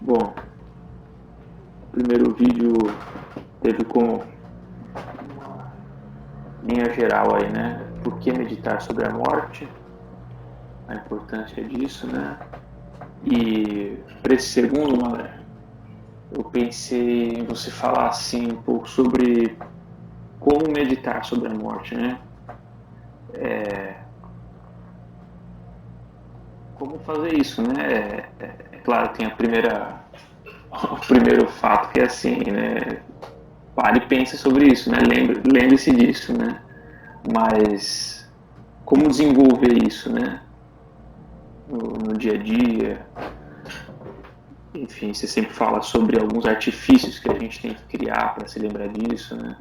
Bom, o primeiro vídeo teve como linha geral aí, né? Por que meditar sobre a morte, a importância disso, né? E para esse segundo, Malé, eu pensei em você falar assim um pouco sobre como meditar sobre a morte, né? Como fazer isso, né? É claro, tem o primeiro fato que é assim, né? Pare e pense sobre isso, né? Lembre-se disso, né? Mas como desenvolver isso, né? No dia a dia. Enfim, você sempre fala sobre alguns artifícios que a gente tem que criar para se lembrar disso, né?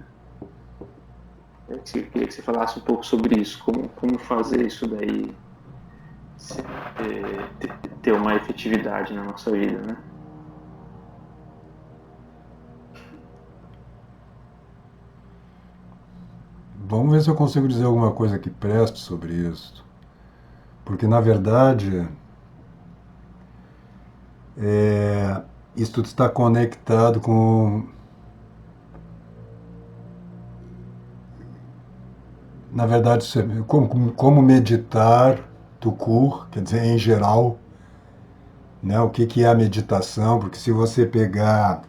Queria que você falasse um pouco sobre isso, como fazer isso daí ter uma efetividade na nossa vida, né? Vamos ver se eu consigo dizer alguma coisa que preste sobre isso. Porque, na verdade, é, isso tudo está conectado com. Na verdade, como meditar, tucur, quer dizer, em geral, né? O que é a meditação? Porque se você pegar.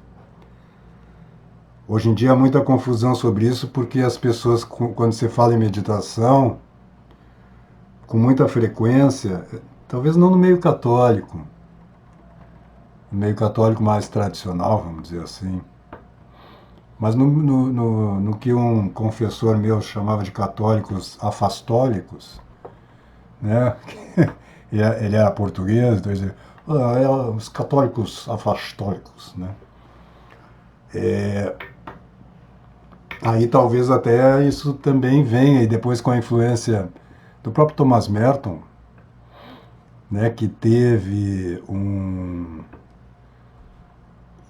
Hoje em dia há muita confusão sobre isso, porque as pessoas, quando você fala em meditação, com muita frequência, talvez não no meio católico, no meio católico mais tradicional, vamos dizer assim, mas no que um confessor meu chamava de católicos afastólicos, né? Ele era português, então ele dizia, os católicos afastólicos, né? Aí talvez até isso também venha, e depois com a influência do próprio Thomas Merton, né, que teve um,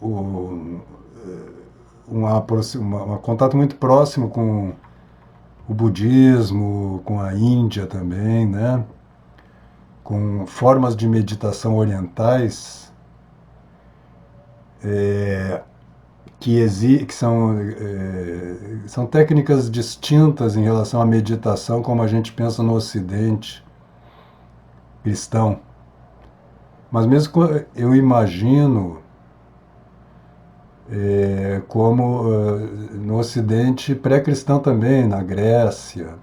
um contato muito próximo com o budismo, com a Índia também, né, com formas de meditação orientais que são técnicas distintas em relação à meditação como a gente pensa no Ocidente cristão. Mas mesmo eu imagino como no Ocidente pré-cristão também, na Grécia,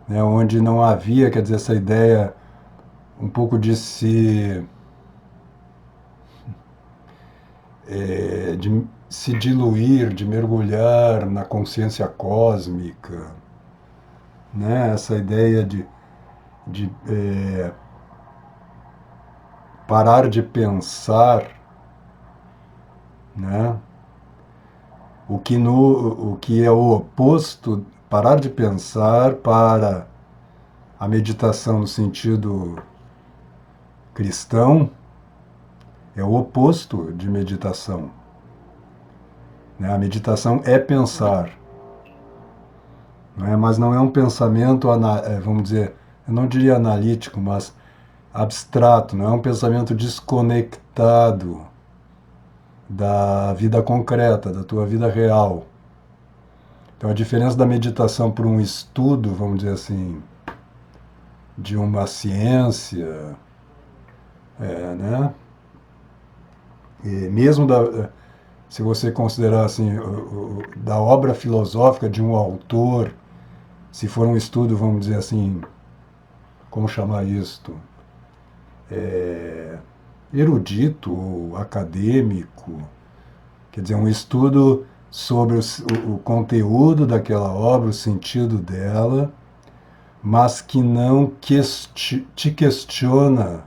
né, onde não havia, quer dizer, essa ideia um pouco de de se diluir, de mergulhar na consciência cósmica, né, essa ideia de parar de pensar, né, o que é o oposto, parar de pensar para a meditação no sentido cristão é o oposto de meditação. Né? A meditação é pensar, não é? Mas não é um pensamento, vamos dizer, eu não diria analítico, mas abstrato, não é um pensamento desconectado da vida concreta, da tua vida real. Então a diferença da meditação para um estudo, vamos dizer assim, de uma ciência, né? E mesmo se você considerar assim, da obra filosófica de um autor, se for um estudo, vamos dizer assim, como chamar isto? Erudito, ou acadêmico, quer dizer, um estudo sobre o conteúdo daquela obra, o sentido dela, mas que não te questiona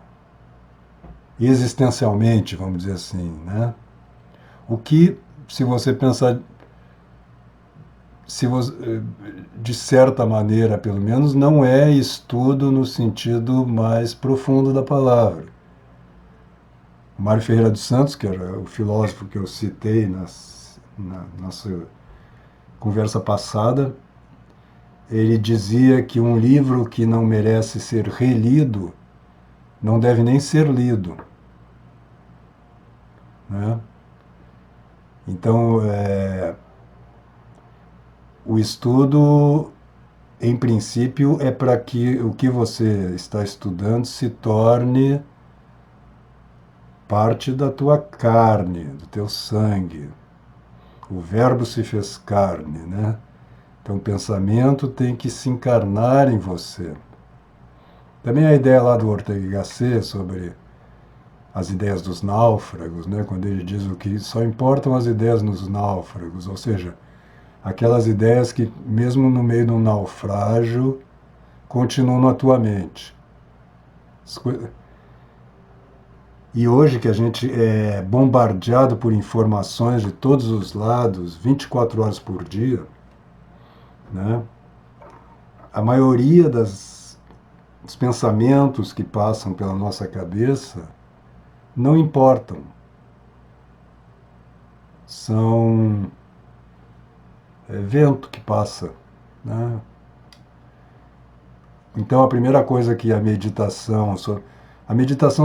existencialmente, vamos dizer assim, né? O que, se você pensar, se você, de certa maneira, pelo menos, não é estudo no sentido mais profundo da palavra. O Mário Ferreira dos Santos, que era o filósofo que eu citei na nossa conversa passada, ele dizia que um livro que não merece ser relido não deve nem ser lido. né? Então, o estudo, em princípio, é para que o que você está estudando se torne parte da tua carne, do teu sangue. O verbo se fez carne, né? Então o pensamento tem que se encarnar em você. Também a ideia lá do Ortega y Gasset sobre as ideias dos náufragos, né? Quando ele diz o que só importam as ideias nos náufragos, ou seja, aquelas ideias que mesmo no meio de um naufrágio continuam na tua mente. E hoje que a gente é bombardeado por informações de todos os lados, 24 horas por dia, né? A maioria dos pensamentos que passam pela nossa cabeça não importam. São vento que passa, né? Então a primeira coisa que a meditação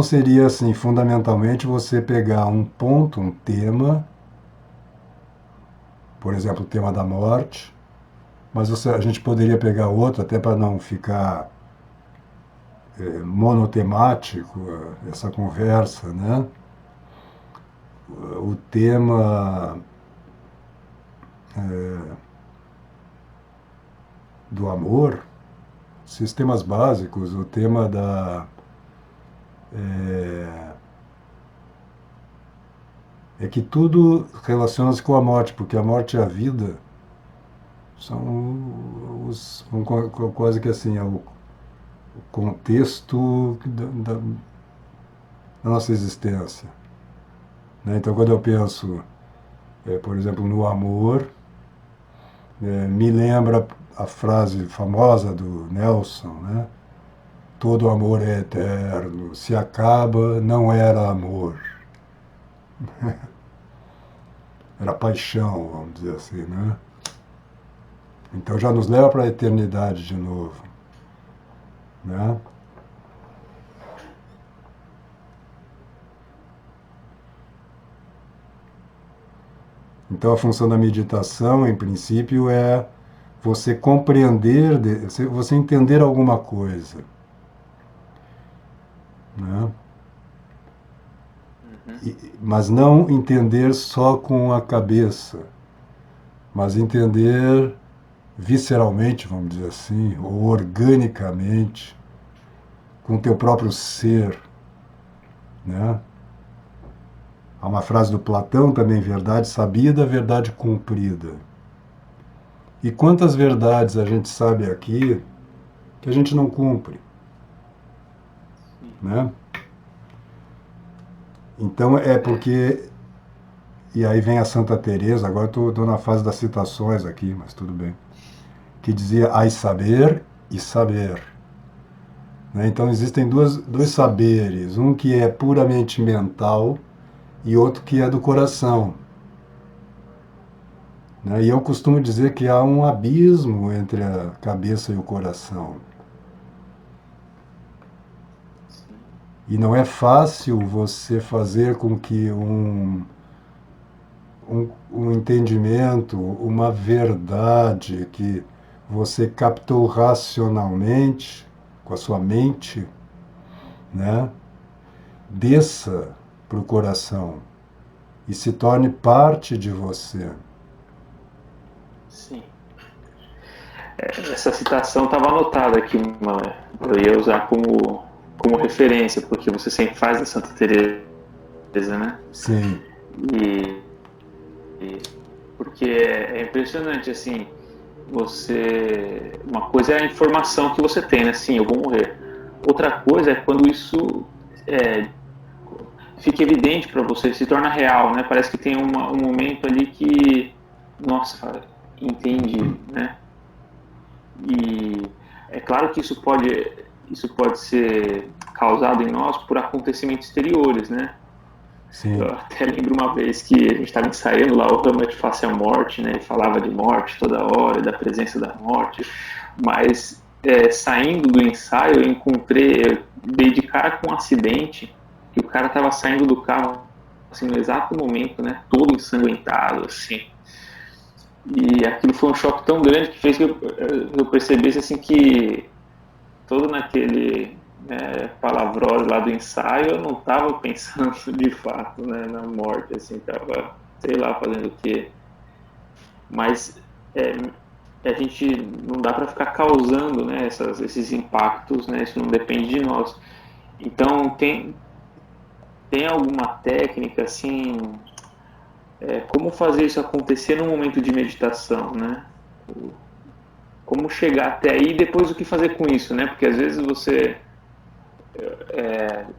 seria assim, fundamentalmente você pegar um ponto, um tema, por exemplo, o tema da morte, mas a gente poderia pegar outro até para não ficar monotemático essa conversa, né? O tema do amor, sistemas básicos, o tema é que tudo relaciona-se com a morte, porque a morte e a vida são quase que assim, é o contexto da nossa existência, né? Então, quando eu penso, por exemplo, no amor, me lembra a frase famosa do Nelson, né? Todo amor é eterno, se acaba, não era amor. Era paixão, vamos dizer assim, né? Então já nos leva para a eternidade de novo, né? Então a função da meditação, em princípio, é você compreender, você entender alguma coisa, né? Mas não entender só com a cabeça, mas entender visceralmente, vamos dizer assim, ou organicamente, com o teu próprio ser, né? Há uma frase do Platão também, verdade sabida, verdade cumprida. E quantas verdades a gente sabe aqui que a gente não cumpre, né? Então é porque, e aí vem a Santa Teresa, agora estou na fase das citações aqui, mas tudo bem, que dizia ai saber e saber, né? Então existem dois saberes, um que é puramente mental e outro que é do coração, né? E eu costumo dizer que há um abismo entre a cabeça e o coração. E não é fácil você fazer com que um entendimento, uma verdade que você captou racionalmente, com a sua mente, né, desça para o coração e se torne parte de você. Sim. Essa citação estava anotada aqui, eu ia usar como referência, porque você sempre faz a Santa Teresa, né? Sim. Porque é impressionante, assim, uma coisa é a informação que você tem, né? Sim, eu vou morrer. Outra coisa é quando isso fica evidente para você, se torna real, né? Parece que tem um momento ali que, nossa, entendi, né? E é claro que isso pode ser causado em nós por acontecimentos exteriores, né? Eu Sim. até lembro uma vez que a gente estava ensaiando lá o Hamlet Face à Morte, né? Ele falava de morte toda hora, da presença da morte, mas saindo do ensaio eu dei de cara com um acidente, que o cara estava saindo do carro assim, no exato momento, né, todo ensanguentado, assim. E aquilo foi um choque tão grande que fez que eu percebesse, assim, que todo naquele, né, palavrão lá do ensaio, eu não estava pensando de fato, né, na morte, assim, estava, sei lá, fazendo o quê. Mas é, a gente não dá para ficar causando, né, esses impactos, né, isso não depende de nós. Então, tem alguma técnica, assim, como fazer isso acontecer no momento de meditação, né? Como chegar até aí e depois o que fazer com isso, né? Porque às vezes você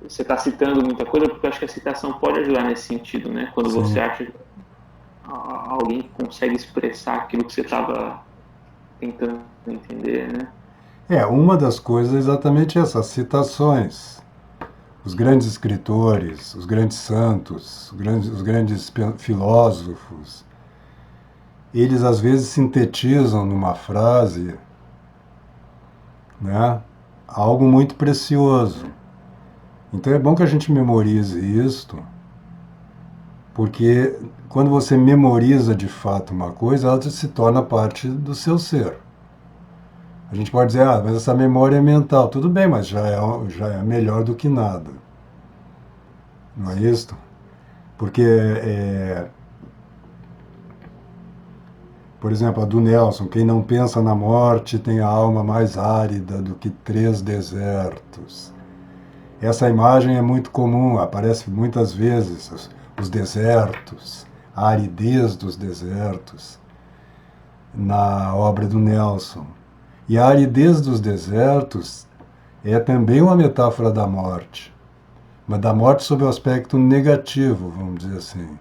está citando muita coisa, porque eu acho que a citação pode ajudar nesse sentido, né? Quando você Sim. acha alguém que consegue expressar aquilo que você estava tentando entender, né? Uma das coisas é exatamente essas citações. Os grandes escritores, os grandes santos, os grandes filósofos, eles às vezes sintetizam numa frase, né, algo muito precioso. Então é bom que a gente memorize isto, porque quando você memoriza de fato uma coisa, ela se torna parte do seu ser. A gente pode dizer, mas essa memória é mental. Tudo bem, mas já é melhor do que nada. Não é isso? Porque, por exemplo, a do Nelson, quem não pensa na morte tem a alma mais árida do que 3 desertos. Essa imagem é muito comum, aparece muitas vezes, os desertos, a aridez dos desertos, na obra do Nelson. E a aridez dos desertos é também uma metáfora da morte, mas da morte sob o aspecto negativo, vamos dizer assim,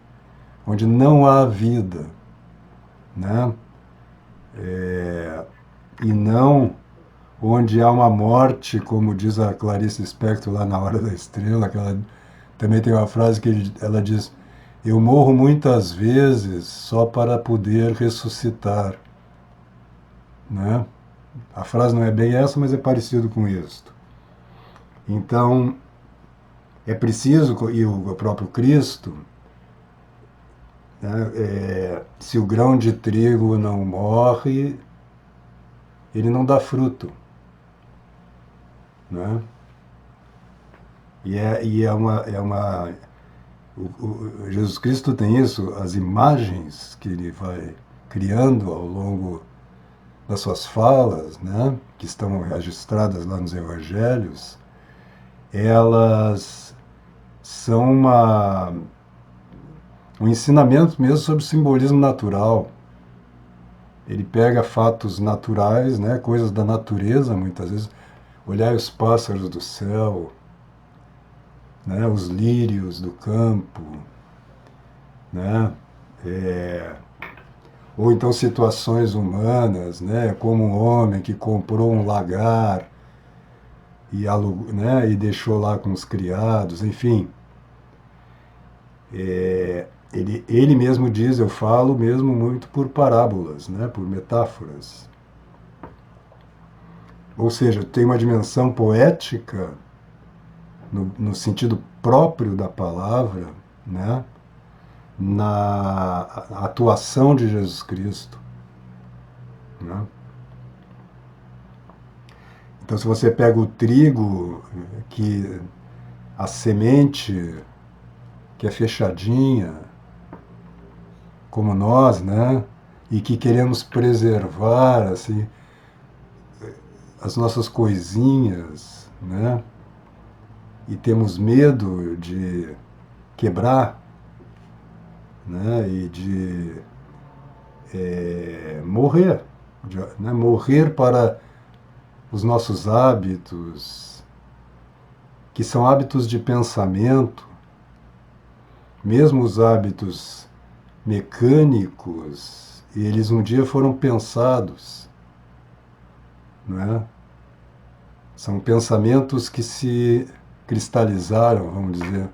onde não há vida, né? E não onde há uma morte, como diz a Clarice Lispector lá na Hora da Estrela, que ela também tem uma frase que ela diz: eu morro muitas vezes só para poder ressuscitar, né? A frase não é bem essa, mas é parecido com isso. Então, é preciso, e o próprio Cristo, né, se o grão de trigo não morre, ele não dá fruto. Né? Jesus Cristo tem isso, as imagens que ele vai criando ao longo das suas falas, né, que estão registradas lá nos evangelhos, elas são um ensinamento mesmo sobre simbolismo natural. Ele pega fatos naturais, né, coisas da natureza, muitas vezes, olhar os pássaros do céu, né, os lírios do campo, né, ou então situações humanas, né, como um homem que comprou um lagar e, né, e deixou lá com os criados, enfim. Ele mesmo diz, eu falo mesmo muito por parábolas, né, por metáforas. Ou seja, tem uma dimensão poética no sentido próprio da palavra, né, na atuação de Jesus Cristo. Né? Então, se você pega o trigo, que a semente que é fechadinha, como nós, né, e que queremos preservar assim as nossas coisinhas, né, e temos medo de quebrar, né, e de morrer, né, morrer para os nossos hábitos, que são hábitos de pensamento, mesmo os hábitos mecânicos, eles um dia foram pensados, né? São pensamentos que se cristalizaram, vamos dizer,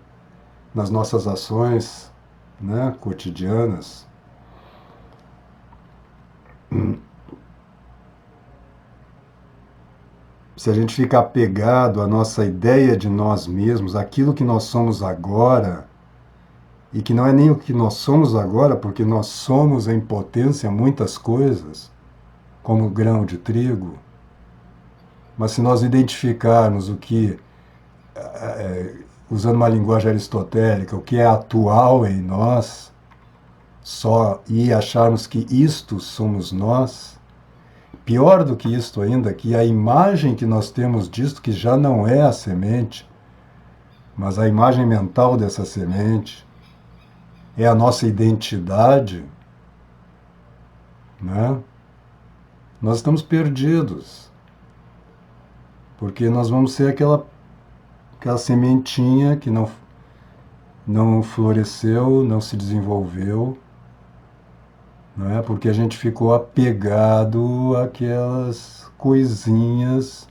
nas nossas ações, né, cotidianas. Se a gente ficar apegado à nossa ideia de nós mesmos, aquilo que nós somos agora, e que não é nem o que nós somos agora, porque nós somos em potência muitas coisas, como grão de trigo, mas se nós identificarmos o que, usando uma linguagem aristotélica, o que é atual em nós, só e acharmos que isto somos nós, pior do que isto ainda, que a imagem que nós temos disto, que já não é a semente, mas a imagem mental dessa semente, é a nossa identidade, né? Nós estamos perdidos, porque nós vamos ser aquela sementinha que não floresceu, não se desenvolveu, não é? Porque a gente ficou apegado àquelas coisinhas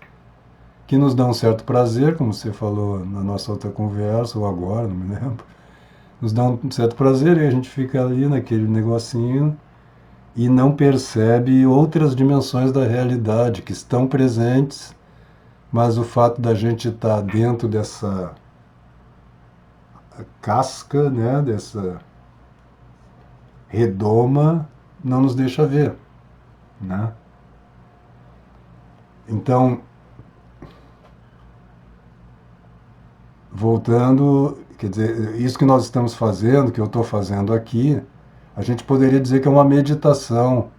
que nos dão um certo prazer, como você falou na nossa outra conversa, ou agora, não me lembro. Nos dão um certo prazer e a gente fica ali naquele negocinho e não percebe outras dimensões da realidade que estão presentes, mas o fato da gente estar dentro dessa casca, né, dessa redoma, não nos deixa ver, né? Então, voltando, quer dizer, isso que nós estamos fazendo, que eu estou fazendo aqui, a gente poderia dizer que é uma meditação,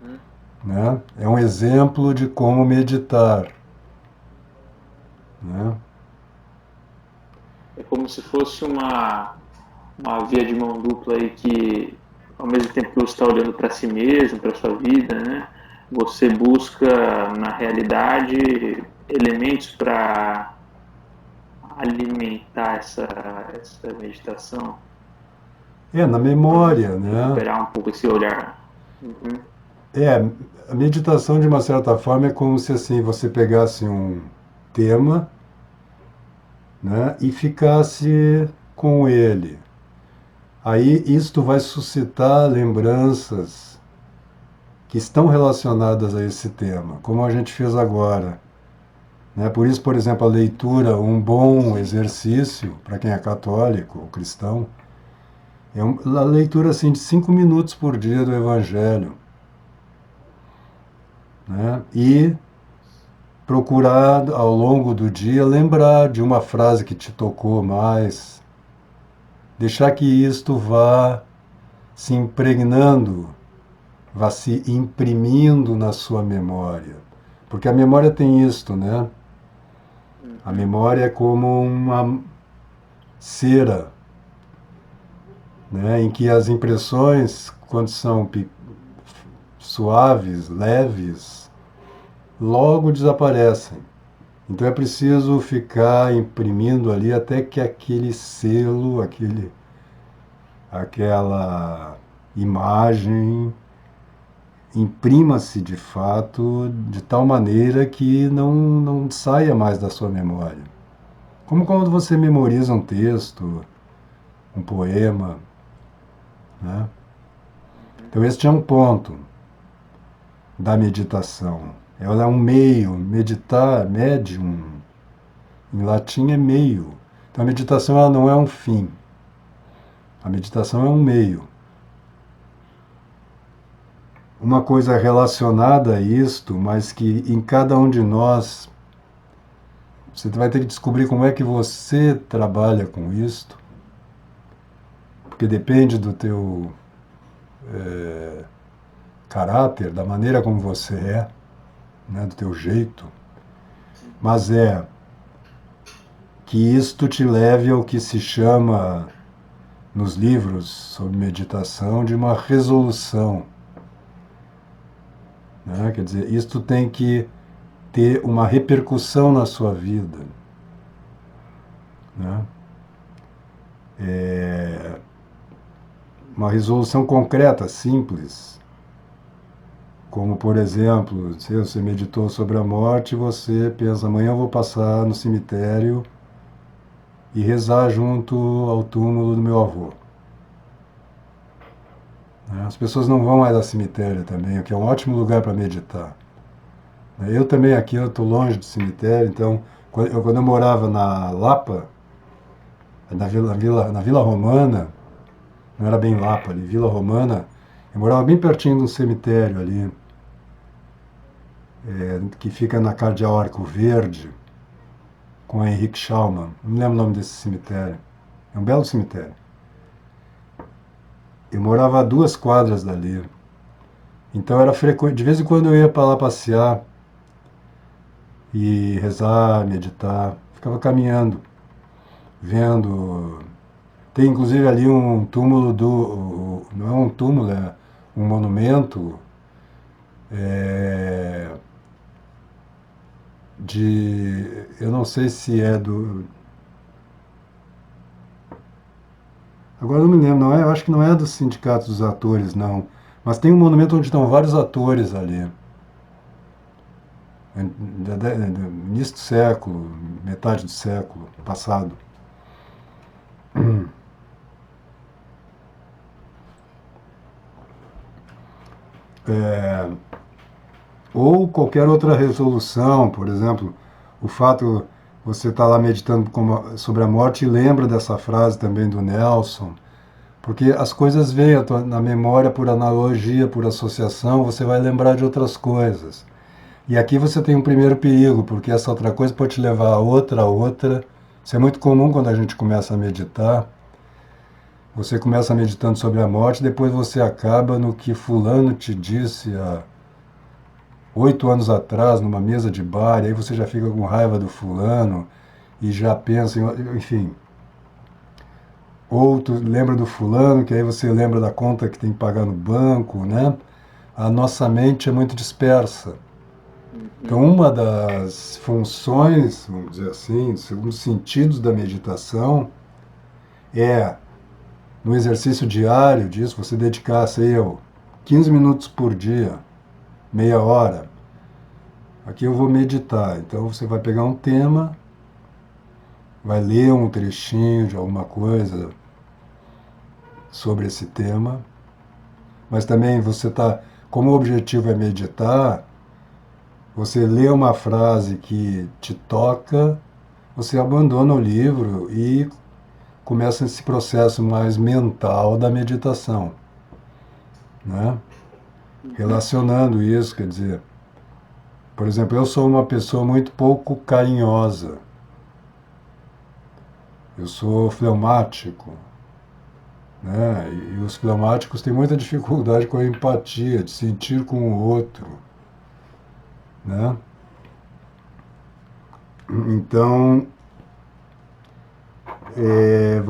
Uhum. né? É um exemplo de como meditar, né? É como se fosse uma via de mão dupla aí que, ao mesmo tempo que você está olhando para si mesmo, para sua vida, né, você busca na realidade elementos para alimentar essa meditação, Na memória, né? recuperar um pouco esse olhar. Uhum. É, a meditação de uma certa forma é como se assim você pegasse um tema, né, e ficasse com ele. Aí isto vai suscitar lembranças que estão relacionadas a esse tema, como a gente fez agora. Né? Por isso, por exemplo, a leitura, um bom exercício para quem é católico ou cristão, é a leitura assim, de 5 minutos por dia do Evangelho. Né? E procurar ao longo do dia lembrar de uma frase que te tocou mais, deixar que isto vá se impregnando, vá se imprimindo na sua memória. Porque a memória tem isto, né? A Uhum. memória é como uma cera, né? Em que as impressões, quando são suaves, leves, logo desaparecem. Então é preciso ficar imprimindo ali até que aquele selo, aquela imagem imprima-se de fato de tal maneira que não saia mais da sua memória. Como quando você memoriza um texto, um poema, né? Uhum. Então este é um ponto da meditação. Ela é um meio, meditar, medium, em latim é meio. Então a meditação ela não é um fim. A meditação é um meio. Uma coisa relacionada a isto, mas que em cada um de nós você vai ter que descobrir como é que você trabalha com isto, porque depende do teu caráter, da maneira como você é, né, do teu jeito. Mas é que isto te leve ao que se chama nos livros sobre meditação de uma resolução. Né? Quer dizer, isto tem que ter uma repercussão na sua vida. Né? É uma resolução concreta, simples. Como, por exemplo, se você meditou sobre a morte, você pensa, amanhã eu vou passar no cemitério e rezar junto ao túmulo do meu avô. As pessoas não vão mais ao cemitério também, o que é um ótimo lugar para meditar. Eu também aqui, eu estou longe do cemitério, então, quando eu morava na Lapa, na Vila Romana, não era bem Lapa ali, Vila Romana, eu morava bem pertinho de um cemitério ali, que fica na Cardeal Arco Verde, com a Henrique Schaumann. Não me lembro o nome desse cemitério. É um belo cemitério. Eu morava a 2 quadras dali. Então era frequente. De vez em quando eu ia para lá passear e rezar, meditar. Ficava caminhando, vendo. Tem inclusive ali um túmulo do. Não é um túmulo, é um monumento é, de. Eu não sei se é do. Agora não me lembro, não é, eu acho que não é do Sindicato dos Atores, não. Mas tem um monumento onde estão vários atores ali. Do início do século, metade do século passado. É, ou qualquer outra resolução, por exemplo, o fato você está lá meditando sobre a morte e lembra dessa frase também do Nelson, porque as coisas vêm na memória por analogia, por associação, você vai lembrar de outras coisas. E aqui você tem um primeiro perigo, porque essa outra coisa pode te levar a outra. Isso é muito comum quando a gente começa a meditar. Você começa meditando sobre a morte, depois você acaba no que fulano te disse há 8 anos atrás, numa mesa de bar, e aí você já fica com raiva do fulano e já pensa, enfim. Ou tu lembra do fulano, que aí você lembra da conta que tem que pagar no banco, né? A nossa mente é muito dispersa. Então, uma das funções, vamos dizer assim, um dos sentidos da meditação é, no exercício diário disso, você dedicar, sei eu, 15 minutos por dia, meia hora. Aqui eu vou meditar. Então, você vai pegar um tema, vai ler um trechinho de alguma coisa sobre esse tema, mas também você está, como o objetivo é meditar, você lê uma frase que te toca, você abandona o livro e começa esse processo mais mental da meditação, né? Relacionando isso, quer dizer, por exemplo, eu sou uma pessoa muito pouco carinhosa, eu sou fleumático, né? E os fleumáticos têm muita dificuldade com a empatia, de sentir com o outro, né? Então, é,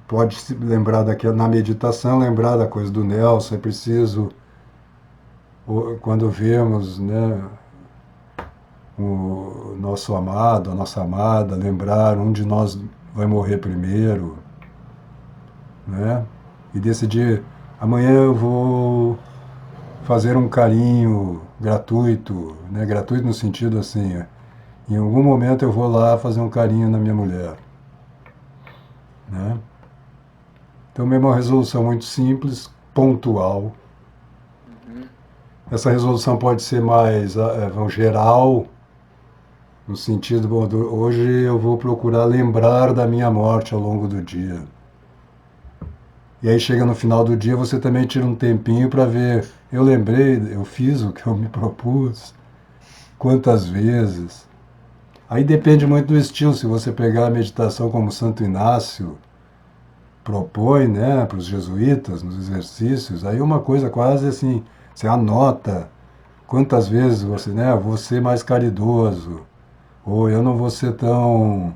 pode se lembrar daquela, na meditação, lembrar da coisa do Nelson, é preciso, quando vemos, né, o nosso amado, a nossa amada, lembrar um de nós vai morrer primeiro, né? E decidir, amanhã eu vou fazer um carinho gratuito, né? Gratuito no sentido assim, em algum momento eu vou lá fazer um carinho na minha mulher, né? Então, mesmo uma resolução muito simples, pontual. Essa resolução pode ser mais geral, no sentido, bom, hoje eu vou procurar lembrar da minha morte ao longo do dia. E aí chega no final do dia, você também tira um tempinho para ver, eu lembrei, eu fiz o que eu me propus, quantas vezes. Aí depende muito do estilo, se você pegar a meditação como Santo Inácio propõe, né, para os jesuítas, nos exercícios, aí uma coisa quase assim, você anota quantas vezes você, né, vou ser mais caridoso, ou eu não vou ser tão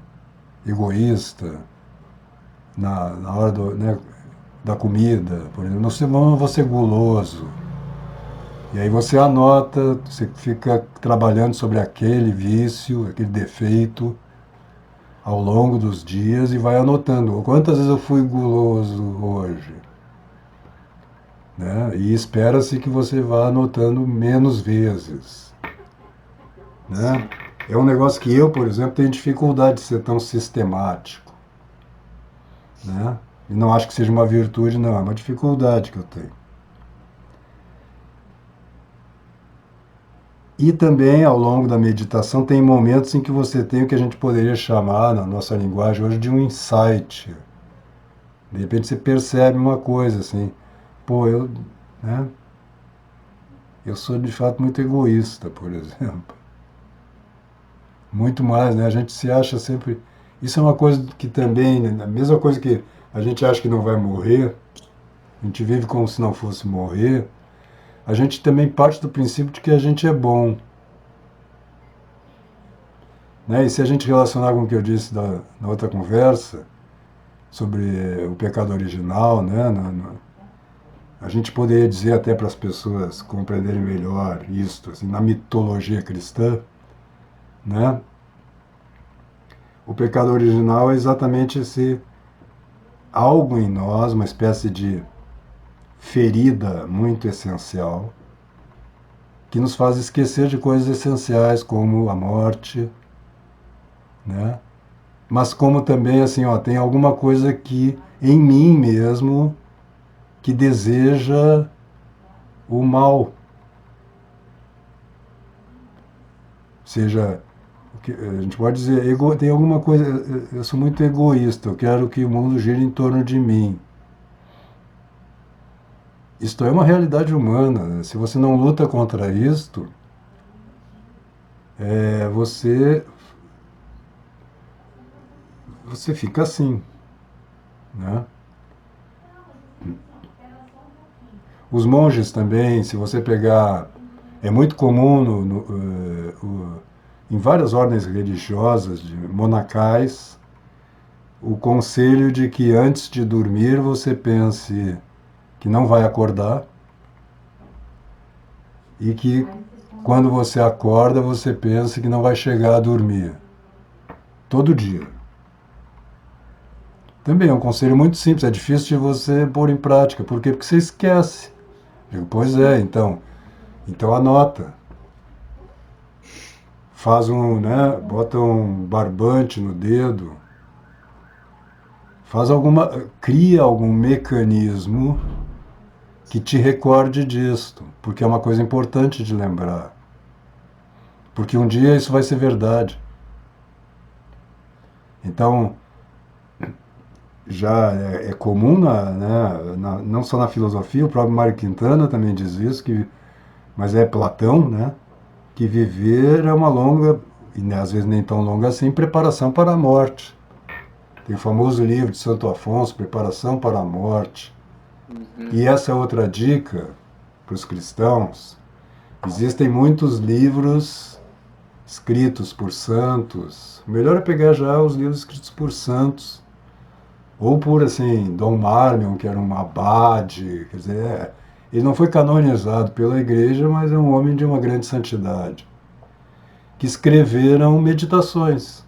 egoísta na hora né, da comida, por exemplo, não vou ser guloso. E aí você anota, você fica trabalhando sobre aquele vício, aquele defeito ao longo dos dias e vai anotando. Quantas vezes eu fui guloso hoje? Né? E espera-se que você vá anotando menos vezes. Né? É um negócio que eu, por exemplo, tenho dificuldade de ser tão sistemático. Né? E não acho que seja uma virtude, não, é uma dificuldade que eu tenho. E também, ao longo da meditação, tem momentos em que você tem o que a gente poderia chamar, na nossa linguagem hoje, de um insight. De repente você percebe uma coisa assim, pô, né, eu sou de fato muito egoísta, por exemplo. Muito mais, né? A gente se acha sempre. Isso é uma coisa que também, né, a mesma coisa que a gente acha que não vai morrer, a gente vive como se não fosse morrer, a gente também parte do princípio de que a gente é bom. Né? E se a gente relacionar com o que eu disse na outra conversa, sobre o pecado original, né? A gente poderia dizer até para as pessoas compreenderem melhor isto, assim, na mitologia cristã, né? O pecado original é exatamente esse algo em nós, uma espécie de ferida muito essencial, que nos faz esquecer de coisas essenciais como a morte, né? Mas como também assim, ó, tem alguma coisa que em mim mesmo que deseja o mal, seja a gente pode dizer, tem alguma coisa, eu sou muito egoísta, eu quero que o mundo gire em torno de mim. Isto é uma realidade humana, né? Se você não luta contra isto, você fica assim, né? Os monges também, se você pegar, é muito comum em várias ordens religiosas, de monacais, o conselho de que antes de dormir você pense que não vai acordar e que quando você acorda você pense que não vai chegar a dormir. Todo dia. Também é um conselho muito simples, é difícil de você pôr em prática. Por quê? Porque você esquece. Digo, pois é, então anota. Faz né, bota um barbante no dedo, cria algum mecanismo que te recorde disto, porque é uma coisa importante de lembrar. Porque um dia isso vai ser verdade. Então, já é comum, não só na filosofia, o próprio Mário Quintana também diz isso, mas é Platão, né? Que viver é uma longa, e às vezes nem tão longa assim, preparação para a morte. Tem o famoso livro de Santo Afonso, Preparação para a Morte. Uhum. E essa é outra dica para os cristãos. Existem muitos livros escritos por santos. O melhor é pegar já os livros escritos por santos. Ou por, assim, Dom Marmion, que era um abade. Quer dizer, ele não foi canonizado pela igreja, mas é um homem de uma grande santidade. Que escreveram meditações.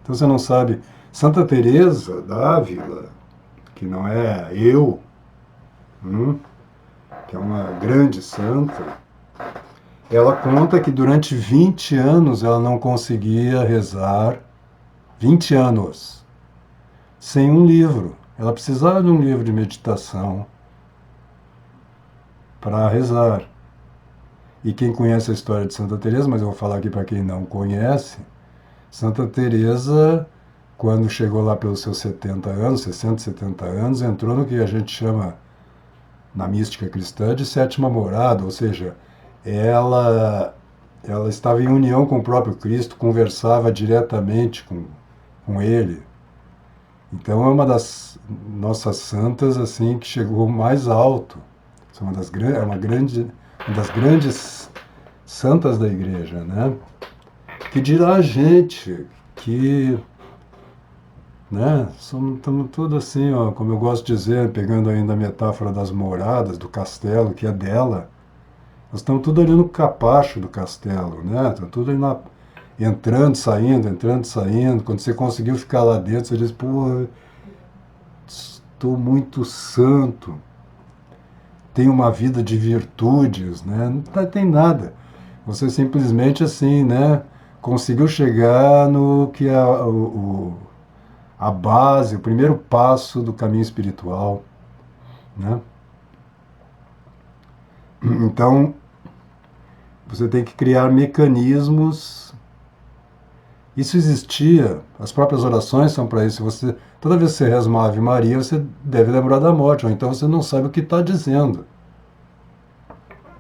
Então você não sabe. Santa Teresa d'Ávila, que não é eu, que é uma grande santa, ela conta que durante 20 anos ela não conseguia rezar, 20 anos, sem um livro. Ela precisava de um livro de meditação para rezar. E quem conhece a história de Santa Teresa, mas eu vou falar aqui para quem não conhece, Santa Teresa, quando chegou lá pelos seus 70 anos, 60, 70 anos, entrou no que a gente chama na mística cristã de sétima morada, ou seja, ela ela estava em união com o próprio Cristo, conversava diretamente com ele. Então é uma das nossas santas assim que chegou mais alto. É uma das grandes santas da igreja, né? Que dirá a gente que, né, estamos tudo assim, ó, como eu gosto de dizer, pegando ainda a metáfora das moradas, do castelo, que é dela. Nós estamos tudo ali no capacho do castelo, né? Está tudo ali entrando, saindo, entrando, saindo. Quando você conseguiu ficar lá dentro, você diz, pô, estou muito santo, tenho uma vida de virtudes, né? Não tem nada. Você simplesmente assim, né? Conseguiu chegar no que é a base, o primeiro passo do caminho espiritual, né? Então, Você tem que criar mecanismos. Isso existia, as próprias orações são para isso. Você, toda vez que você reza uma Ave Maria, você deve lembrar da morte, ou então você não sabe o que está dizendo.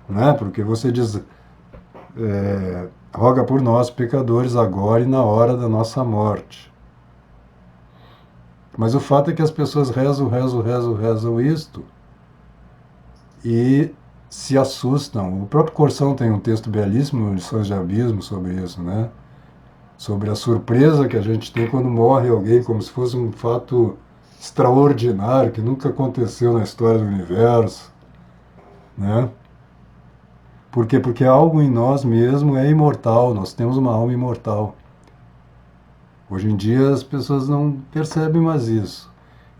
Né? Porque você diz, roga por nós, pecadores, agora e na hora da nossa morte. Mas o fato é que as pessoas rezam isto e se assustam. O próprio Corsão tem um texto belíssimo no Lições de Abismo sobre isso, né? Sobre a surpresa que a gente tem quando morre alguém, como se fosse um fato extraordinário que nunca aconteceu na história do universo, né? Por quê? Porque algo em nós mesmo é imortal, nós temos uma alma imortal. Hoje em dia as pessoas não percebem mais isso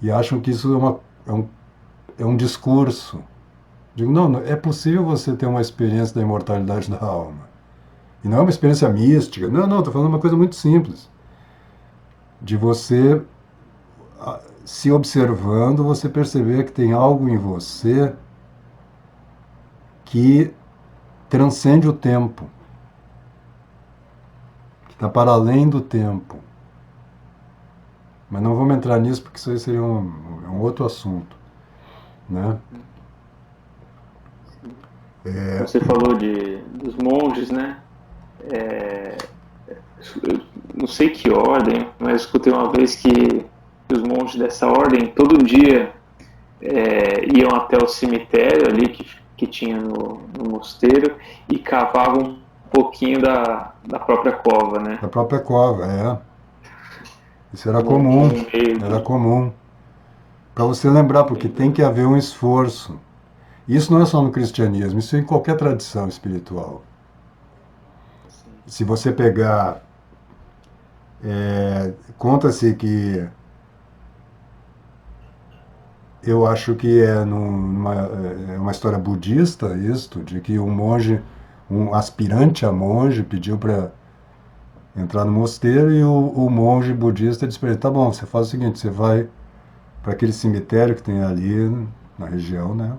e acham que isso é um discurso. Digo, não, é possível você ter uma experiência da imortalidade da alma. E não é uma experiência mística. Não, estou falando uma coisa muito simples. De você, se observando, você perceber que tem algo em você que transcende o tempo, que está para além do tempo. Mas não vamos entrar nisso porque isso aí seria um outro assunto, né? Você falou dos monges, né? Eu não sei que ordem, mas escutei uma vez que os monges dessa ordem todo dia iam até o cemitério ali que tinha no mosteiro e cavavam um pouquinho da própria cova, né? Da própria cova, Isso era Como comum, um meio era de. comum. Para você lembrar, porque tem que haver um esforço. Isso não é só no cristianismo, isso é em qualquer tradição espiritual. Se você pegar, conta-se que eu acho que é uma história budista isto, de que um monge, um aspirante a monge, pediu para entrar no mosteiro e o monge budista disse para ele, tá bom, você faz o seguinte, você vai para aquele cemitério que tem ali na região, né?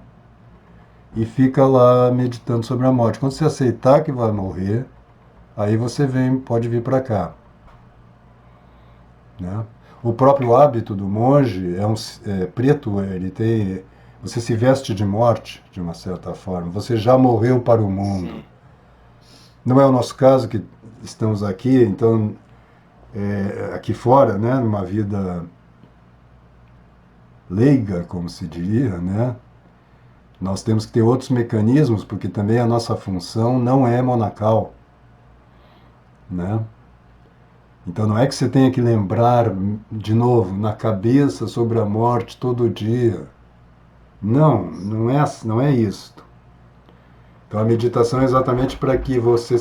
E fica lá meditando sobre a morte. Quando você aceitar que vai morrer, aí você pode vir para cá. Né? O próprio hábito do monge é preto, você se veste de morte, de uma certa forma. Você já morreu para o mundo. Sim. Não é o nosso caso que estamos aqui, então, aqui fora, né, numa vida leiga, como se diria, né? Nós temos que ter outros mecanismos, porque também a nossa função não é monacal, né? Então não é que você tenha que lembrar de novo na cabeça sobre a morte todo dia. Não é isto. Então a meditação é exatamente para que você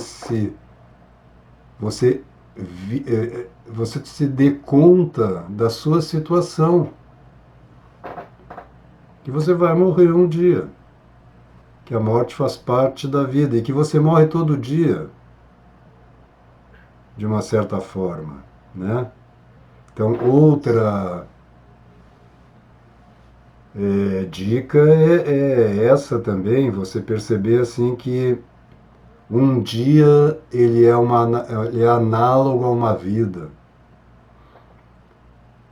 você se dê conta da sua situação, que você vai morrer um dia, que a morte faz parte da vida e que você morre todo dia, de uma certa forma, né? Então outra dica é essa também, você perceber assim que um dia ele é análogo a uma vida.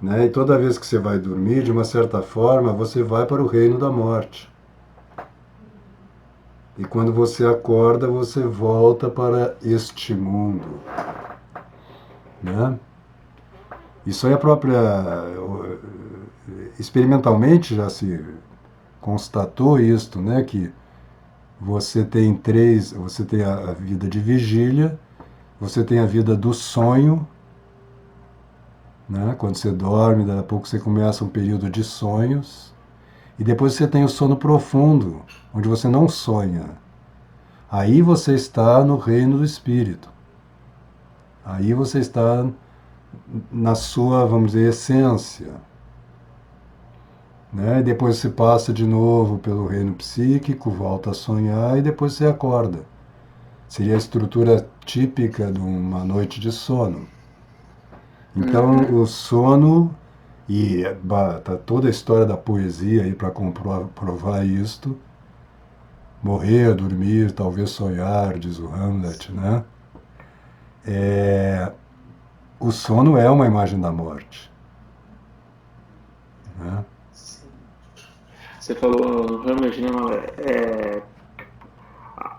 Né? E toda vez que você vai dormir, de uma certa forma, você vai para o reino da morte. E quando você acorda, você volta para este mundo. Né? Isso aí experimentalmente já se constatou isto, né? Que você tem a vida de vigília, você tem a vida do sonho, né? Quando você dorme, daqui a pouco você começa um período de sonhos, e depois você tem o sono profundo, onde você não sonha. Aí você está no reino do espírito. Aí você está na sua, vamos dizer, essência. Né? E depois você passa de novo pelo reino psíquico, volta a sonhar e depois você acorda. Seria a estrutura típica de uma noite de sono. Então, o sono, e tá toda a história da poesia aí para comprovar isto, Morrer, dormir, talvez sonhar, diz o Hamlet, né? É, o sono é uma imagem da morte, né? Você falou no Hamlet, né?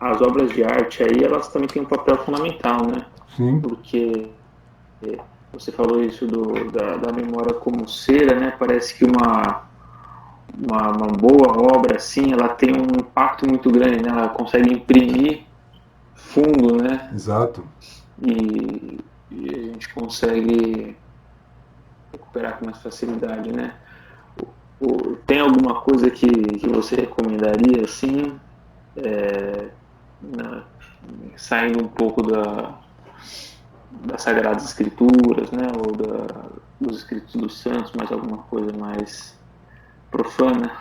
As obras de arte aí, elas também têm um papel fundamental, né? Sim, Porque você falou isso da memória como cera, né? Parece que uma boa obra, assim, ela tem um impacto muito grande, né? Ela consegue imprimir fundo, né? exato. E a gente consegue recuperar com mais facilidade, né? Tem alguma coisa que você recomendaria, assim, é, na, saindo um pouco das Sagradas Escrituras, né? Ou dos escritos dos santos, mas alguma coisa mais profana?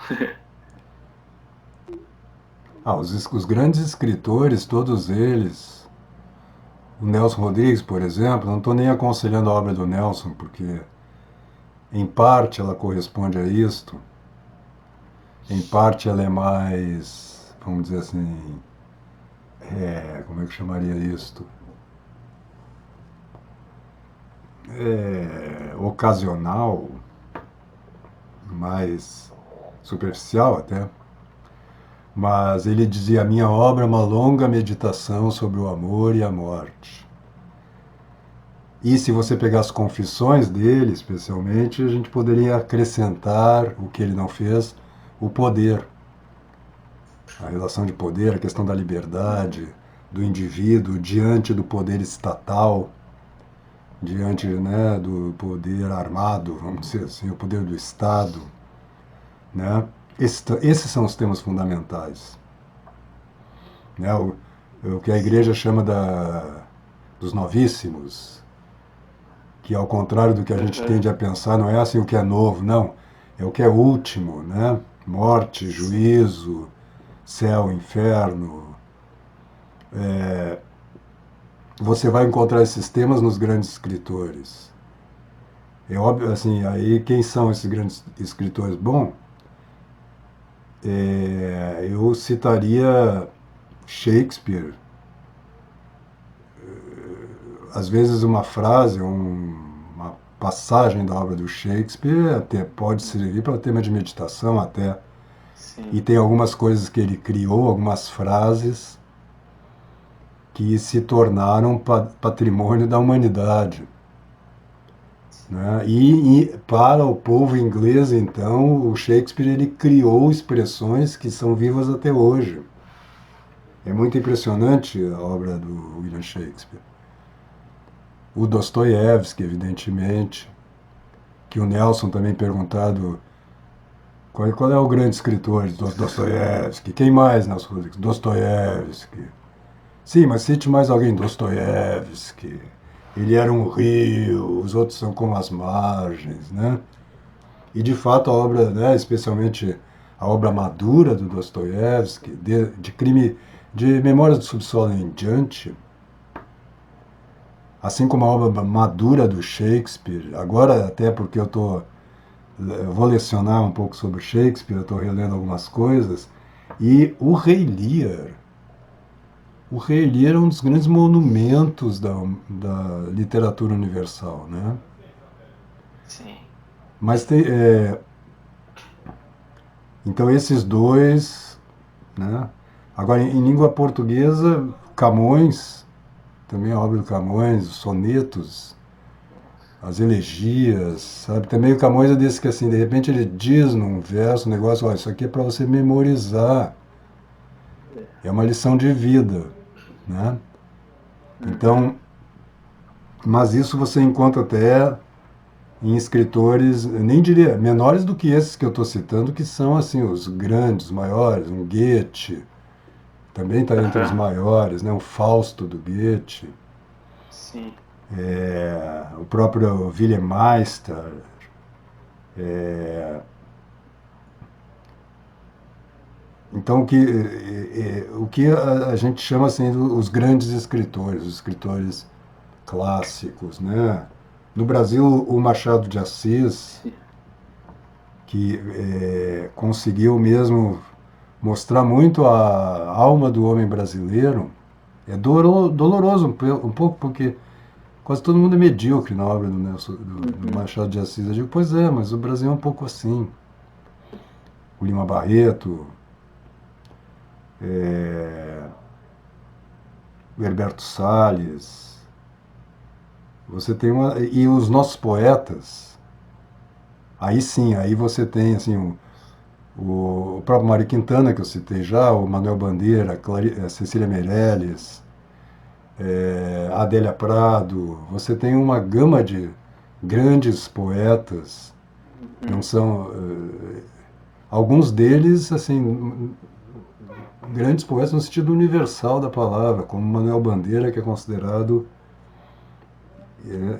Os grandes escritores, todos eles, o Nelson Rodrigues, por exemplo, não estou nem aconselhando a obra do Nelson, porque em parte ela corresponde a isto, em parte ela é mais, vamos dizer assim, como é que chamaria isto? Ocasional, mais superficial até. Mas ele dizia: a minha obra é uma longa meditação sobre o amor e a morte. E se você pegar as confissões dele, especialmente, a gente poderia acrescentar o que ele não fez, o poder, a relação de poder, a questão da liberdade do indivíduo diante do poder estatal, diante, né, do poder armado, vamos dizer assim, o poder do Estado, né? Esses são os temas fundamentais, né? O que a igreja chama dos novíssimos, que ao contrário do que a gente Uhum. tende a pensar, não é assim o que é novo, não. É o que é último, né? Morte, Sim. juízo, céu, inferno. Você vai encontrar esses temas nos grandes escritores. É óbvio, assim, aí quem são esses grandes escritores? Bom, eu citaria Shakespeare, às vezes uma frase, uma passagem da obra do Shakespeare até pode servir para tema de meditação até. E Sim. tem algumas coisas que ele criou, algumas frases que se tornaram patrimônio da humanidade. Né? E para o povo inglês, então, o Shakespeare ele criou expressões que são vivas até hoje. É muito impressionante a obra do William Shakespeare. O Dostoiévski, evidentemente, que o Nelson também perguntado qual é o grande escritor de Dostoiévski. Quem mais, Nelson Rodrigues? Dostoiévski. Sim, mas cite mais alguém, Dostoiévski. Ele era um rio, os outros são como as margens, né? E de fato a obra, né, especialmente a obra madura do Dostoiévski, de crime, de Memórias do Subsolo em diante, assim como a obra madura do Shakespeare, agora até porque eu vou lecionar um pouco sobre Shakespeare, eu estou relendo algumas coisas, e o Rei Lear é um dos grandes monumentos da literatura universal, né? Sim. Mas então esses dois, né? Agora em língua portuguesa, Camões, também a obra do Camões, os sonetos, as elegias, sabe? Também o Camões é desse que assim, de repente ele diz num verso, um negócio, olha, isso aqui é para você memorizar, é uma lição de vida, né? Uhum. Então, mas isso você encontra até em escritores, nem diria menores do que esses que eu estou citando, que são assim os grandes, os maiores, um Goethe, também está entre os Uhum. maiores, né? O Fausto do Goethe, Sim. o próprio Wilhelm Meister. Então o que a gente chama assim os grandes escritores, os escritores clássicos, né? No Brasil, o Machado de Assis, Sim. que conseguiu mesmo mostrar muito a alma do homem brasileiro. É doloroso um pouco, porque quase todo mundo é medíocre na obra do Uhum. Machado de Assis. Eu digo, pois é, mas o Brasil é um pouco assim. O Lima Barreto, é, o Herberto Salles. Você tem uma. E os nossos poetas, aí sim, aí você tem assim, o próprio Mário Quintana, que eu citei já, o Manuel Bandeira, a Cecília Meirelles, a Adélia Prado. Você tem uma gama de grandes poetas. Não Uhum. são. Alguns deles, assim, grandes poetas no sentido universal da palavra, como Manuel Bandeira, que é considerado.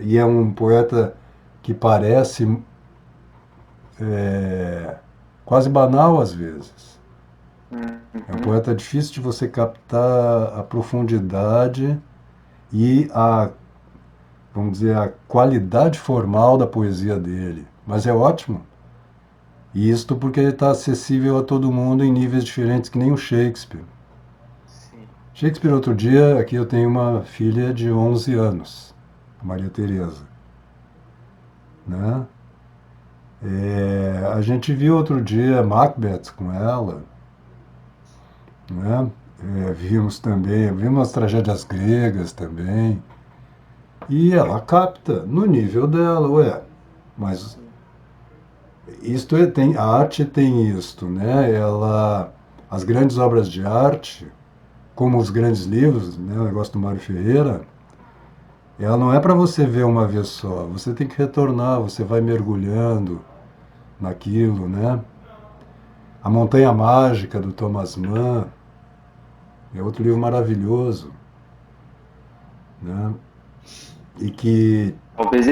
E é um poeta que parece quase banal às vezes. É um Uhum. poeta difícil de você captar a profundidade e a, vamos dizer, a qualidade formal da poesia dele. Mas é ótimo. E isto porque ele está acessível a todo mundo em níveis diferentes, que nem o Shakespeare. Sim. Shakespeare, outro dia, aqui eu tenho uma filha de 11 anos, a Maria Tereza, né? A gente viu outro dia Macbeth com ela, né? Vimos as tragédias gregas também, e ela capta no nível dela, ué. Mas Sim. a arte tem isto, né? As grandes obras de arte, como os grandes livros, né? O negócio do Mário Ferreira, ela não é para você ver uma vez só. Você tem que retornar, você vai mergulhando naquilo, né? A Montanha Mágica do Thomas Mann é outro livro maravilhoso, né? E que Talvez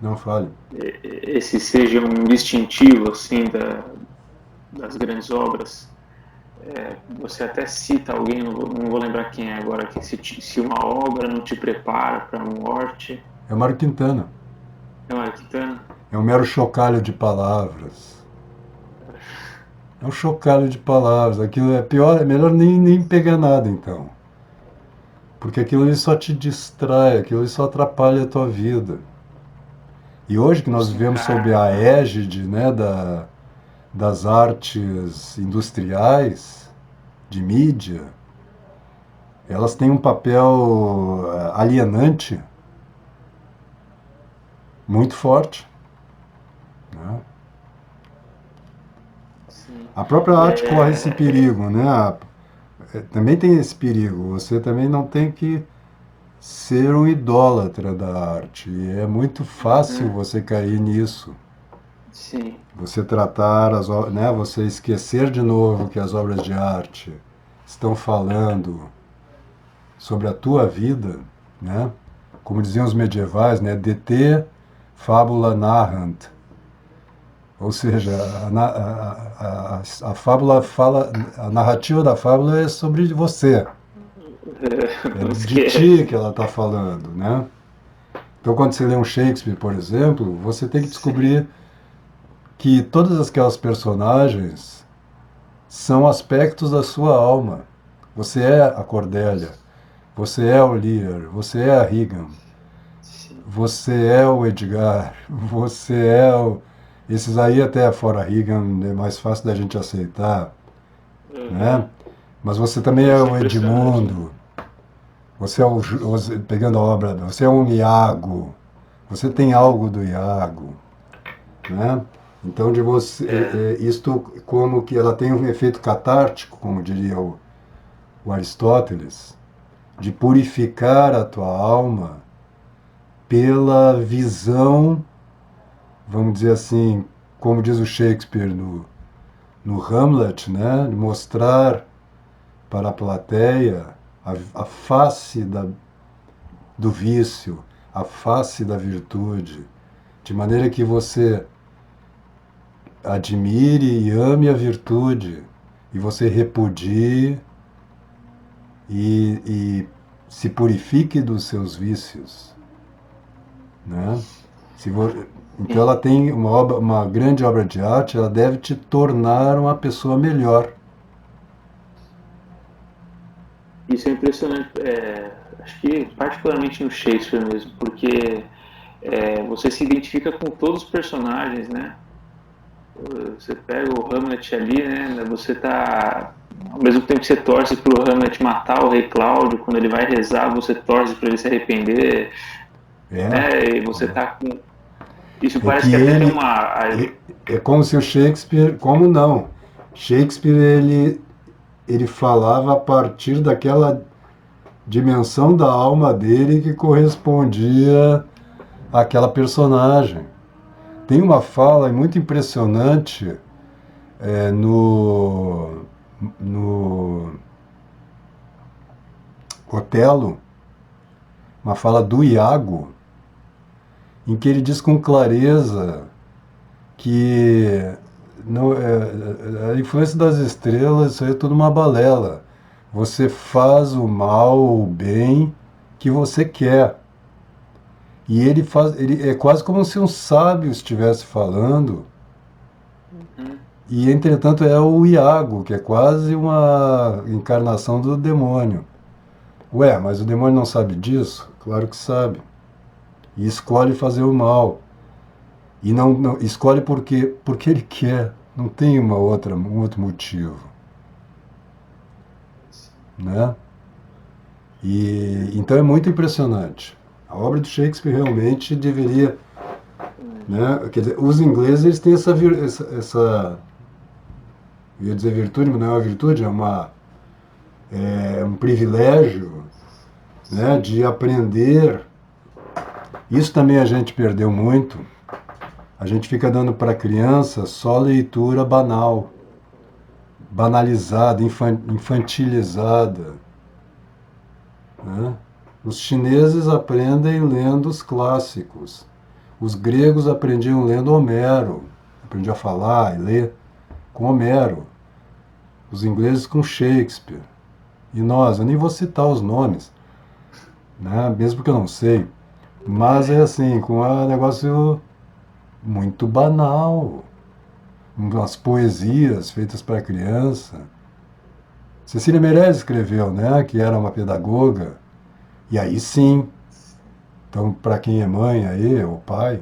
não fale. esse seja um distintivo assim das grandes obras. Você até cita alguém, não vou lembrar quem é agora, que se uma obra não te prepara para a morte, É o Mário Quintana. é o Aquitano. É um mero chocalho de palavras. É um chocalho de palavras. Aquilo é pior, é melhor nem pegar nada então. Porque aquilo ali só te distrai, aquilo ali só atrapalha a tua vida. E hoje que Não nós se vivemos sob a encarna. égide, né, das artes industriais, de mídia, elas têm um papel alienante muito forte. Né? Sim. A própria arte corre esse É, perigo, né? Também tem esse perigo. Você também não tem que ser um idólatra da arte. E é muito fácil uhum, você cair nisso. sim. Você tratar né, você esquecer de novo que as obras de arte estão falando sobre a tua vida, né? Como diziam os medievais, né? De te fabula narrant. Ou seja, a fábula fala, a narrativa da fábula é sobre você, é Não de ti esquece. que ela está falando, né? Então, quando você lê um Shakespeare, por exemplo, você tem que Sim. descobrir que todas aquelas personagens são aspectos da sua alma. Você é a Cordélia, você é o Lear, você é a Regan, Sim. você é o Edgar, você é o. Esses aí, até fora Regan, é mais fácil da gente aceitar, né? Uhum. Mas você também é Eles são o impressionantes, né? Edmundo, você é pegando a obra, você é um Iago, você tem Uhum. algo do Iago, né? Então, de você, É, isto como que ela tem um efeito catártico, como diria o Aristóteles, de purificar a tua alma pela visão, vamos dizer assim, como diz o Shakespeare no Hamlet, né? De mostrar para a plateia a face do vício, a face da virtude, de maneira que você admire e ame a virtude e você repudie e se purifique dos seus vícios, né? Se vo... Então ela tem uma grande obra de arte, ela deve te tornar uma pessoa melhor. Isso é impressionante, acho que particularmente no Shakespeare mesmo, porque você se identifica com todos os personagens, né? Você pega o Hamlet ali, né? Você tá. Ao mesmo tempo que você torce pro Hamlet matar o rei Cláudio, quando ele vai rezar, você torce para ele se arrepender, É, né? E você tá com. Isso é parece que que até tem ele uma. é como se o Shakespeare, como não? Shakespeare ele falava a partir daquela dimensão da alma dele que correspondia àquela personagem. Tem uma fala muito impressionante no Otelo, uma fala do Iago, em que ele diz com clareza que a influência das estrelas, isso aí é tudo uma balela. Você faz o mal ou o bem que você quer. E ele é quase como se um sábio estivesse falando, e entretanto é o Iago, que é quase uma encarnação do demônio. Ué, mas o demônio não sabe disso? Claro que sabe. E escolhe fazer o mal. E não escolhe porque ele quer. Não tem um outro motivo. Né? E, então é muito impressionante. A obra de Shakespeare realmente deveria. Né? Quer dizer, os ingleses eles têm essa eu ia dizer virtude, mas não é uma virtude, é um privilégio, né, de aprender. Isso também a gente perdeu muito. A gente fica dando para a criança só leitura banal, banalizada, infantilizada. Né? Os chineses aprendem lendo os clássicos. Os gregos aprendiam lendo Homero. Aprendiam a falar e ler com Homero. Os ingleses com Shakespeare. E nós, eu nem vou citar os nomes, né? Mesmo que eu não sei. Mas é assim, com um negócio muito banal. Umas poesias feitas para criança. Cecília Meirelles escreveu, né? Que era uma pedagoga. E aí sim. Então, para quem é mãe aí, ou pai,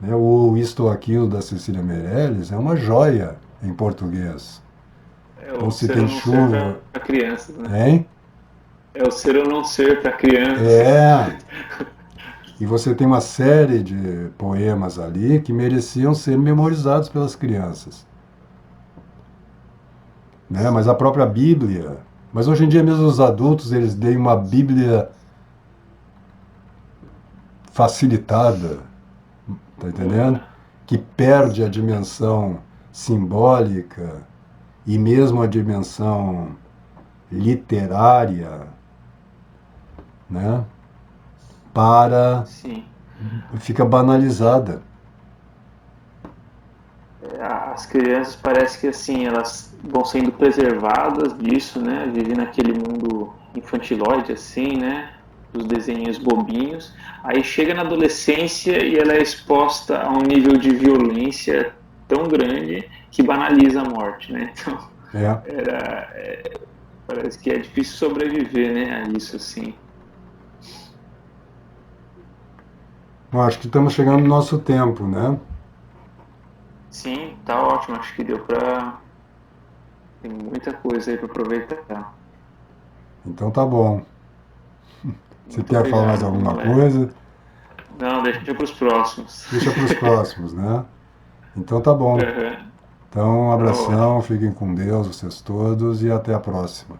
né? O Isto ou Aquilo da Cecília Meirelles é uma joia em português. É Então, o se ser ou tem não ser chuva, para crianças, né? hein? É o ser ou não ser para crianças. É. E você tem uma série de poemas ali que mereciam ser memorizados pelas crianças. Né? Mas a própria Bíblia. Mas hoje em dia mesmo os adultos eles têm uma Bíblia facilitada, tá entendendo? Que perde a dimensão simbólica e mesmo a dimensão literária, né? Para Sim. fica banalizada. As crianças parece que assim elas vão sendo preservadas disso, né? Vivendo naquele mundo infantilóide assim, né? Dos desenhos bobinhos. Aí chega na adolescência e ela é exposta a um nível de violência tão grande que banaliza a morte, né? Então É. parece que é difícil sobreviver, né? A isso assim. Eu acho que estamos chegando no nosso tempo, né? Sim, tá ótimo. Acho que deu pra. Tem muita coisa aí pra aproveitar. Então tá bom. Você Muito quer falar mais obrigado, alguma Léo. coisa? Não, deixa para os próximos. Deixa para os próximos, né? Então tá bom. Uhum. Então, um Tá ótimo. abração, fiquem com Deus, vocês todos, e até a próxima.